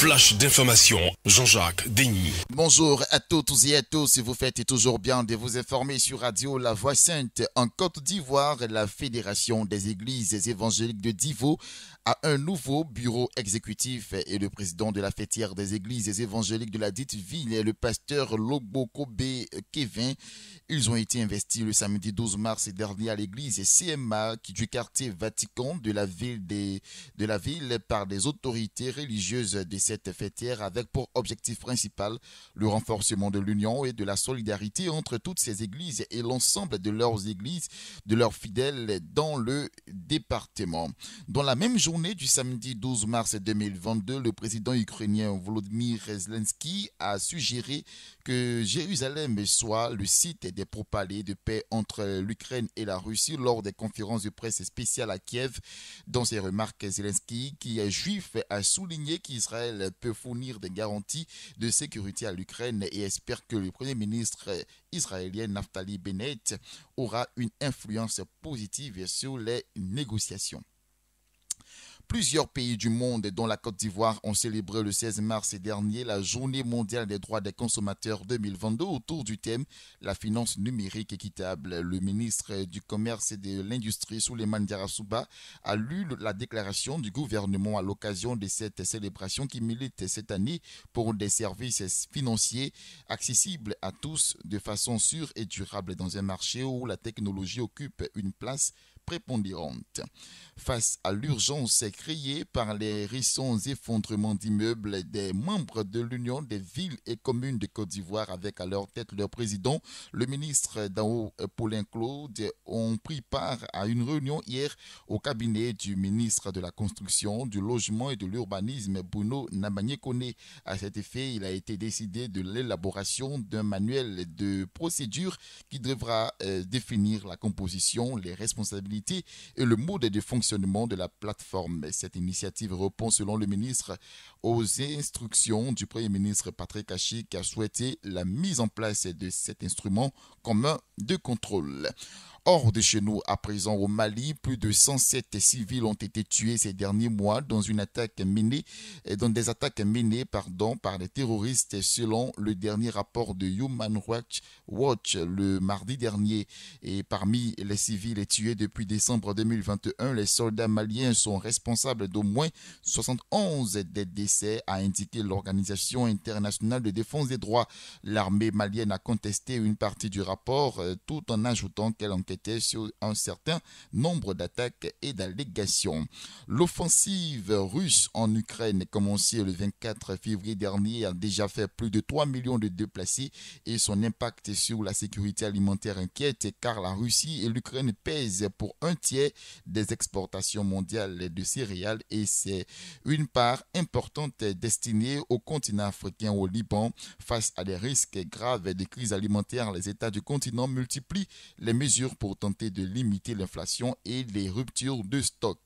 flash d'information, Jean-Jacques Denis. Bonjour à toutes et à tous, vous faites toujours bien de vous informer sur Radio La Voix Sainte. En Côte d'Ivoire, la Fédération des Églises évangéliques de Divo a un nouveau bureau exécutif et le président de la fêtière des Églises évangéliques de la dite ville est le pasteur Logbokobe Kevin. Ils ont été investis le samedi 12 mars dernier à l'église CMA du quartier Vatican de la ville par des autorités religieuses de cette fêtière avec pour objectif principal le renforcement de l'union et de la solidarité entre toutes ces églises et l'ensemble de leurs églises, de leurs fidèles dans le département. Dans la même journée du samedi 12 mars 2022, le président ukrainien Volodymyr Zelensky a suggéré que Jérusalem soit le site des pourparlers de paix entre l'Ukraine et la Russie lors des conférences de presse spéciales à Kiev. Dans ses remarques, Zelensky, qui est juif, a souligné qu'Israël peut fournir des garanties de sécurité à l'Ukraine et espère que le premier ministre israélien Naftali Bennett aura une influence positive sur les négociations. Plusieurs pays du monde, dont la Côte d'Ivoire, ont célébré le 16 mars dernier la Journée mondiale des droits des consommateurs 2022 autour du thème « La finance numérique équitable ». Le ministre du Commerce et de l'Industrie, Souleymane Diarra a lu la déclaration du gouvernement à l'occasion de cette célébration qui milite cette année pour des services financiers accessibles à tous de façon sûre et durable dans un marché où la technologie occupe une place prépondérante. Face à l'urgence créée par les récents effondrements d'immeubles, des membres de l'Union des villes et communes de Côte d'Ivoire, avec à leur tête leur président, le ministre Dao Paulin Claude, ont pris part à une réunion hier au cabinet du ministre de la Construction, du Logement et de l'Urbanisme, Bruno Nabagné-Koné. À cet effet, il a été décidé de l'élaboration d'un manuel de procédure qui devra définir la composition, les responsabilités et le mode de fonctionnement de la plateforme. Cette initiative répond, selon le ministre, aux instructions du Premier ministre Patrick Achi qui a souhaité la mise en place de cet instrument commun de contrôle. Hors de chez nous, à présent au Mali, plus de 107 civils ont été tués ces derniers mois dans des attaques menées par les terroristes selon le dernier rapport de Human Rights Watch le mardi dernier. Et parmi les civils tués depuis décembre 2021, les soldats maliens sont responsables d'au moins 71 des décès, a indiqué l'Organisation internationale de défense des droits. L'armée malienne a contesté une partie du rapport tout en ajoutant qu'elle enquêtait sur un certain nombre d'attaques et d'allégations. L'offensive russe en Ukraine, commencée le 24 février dernier, a déjà fait plus de 3 millions de déplacés et son impact sur la sécurité alimentaire inquiète car la Russie et l'Ukraine pèsent pour un tiers des exportations mondiales de céréales et c'est une part importante destinée au continent africain, au Liban. Face à des risques graves de crise alimentaire, les États du continent multiplient les mesures pour tenter de limiter l'inflation et les ruptures de stock.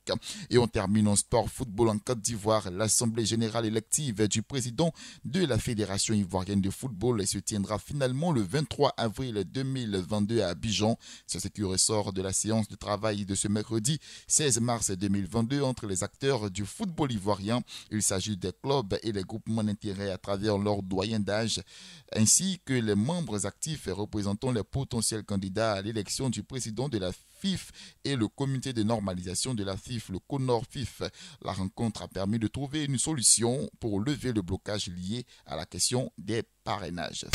Et on termine en sport football en Côte d'Ivoire. L'Assemblée générale élective du président de la Fédération ivoirienne de football se tiendra finalement le 23 avril 2022 à Abidjan. C'est ce qui ressort de la séance de travail de ce mercredi 16 mars 2022 entre les acteurs du football ivoirien. Il s'agit des clubs et les groupements d'intérêt à travers leur doyen d'âge, ainsi que les membres actifs représentant les potentiels candidats à l'élection du président de la FIF et le comité de normalisation de la FIF, le CONOR-FIF. La rencontre a permis de trouver une solution pour lever le blocage lié à la question des parrainages.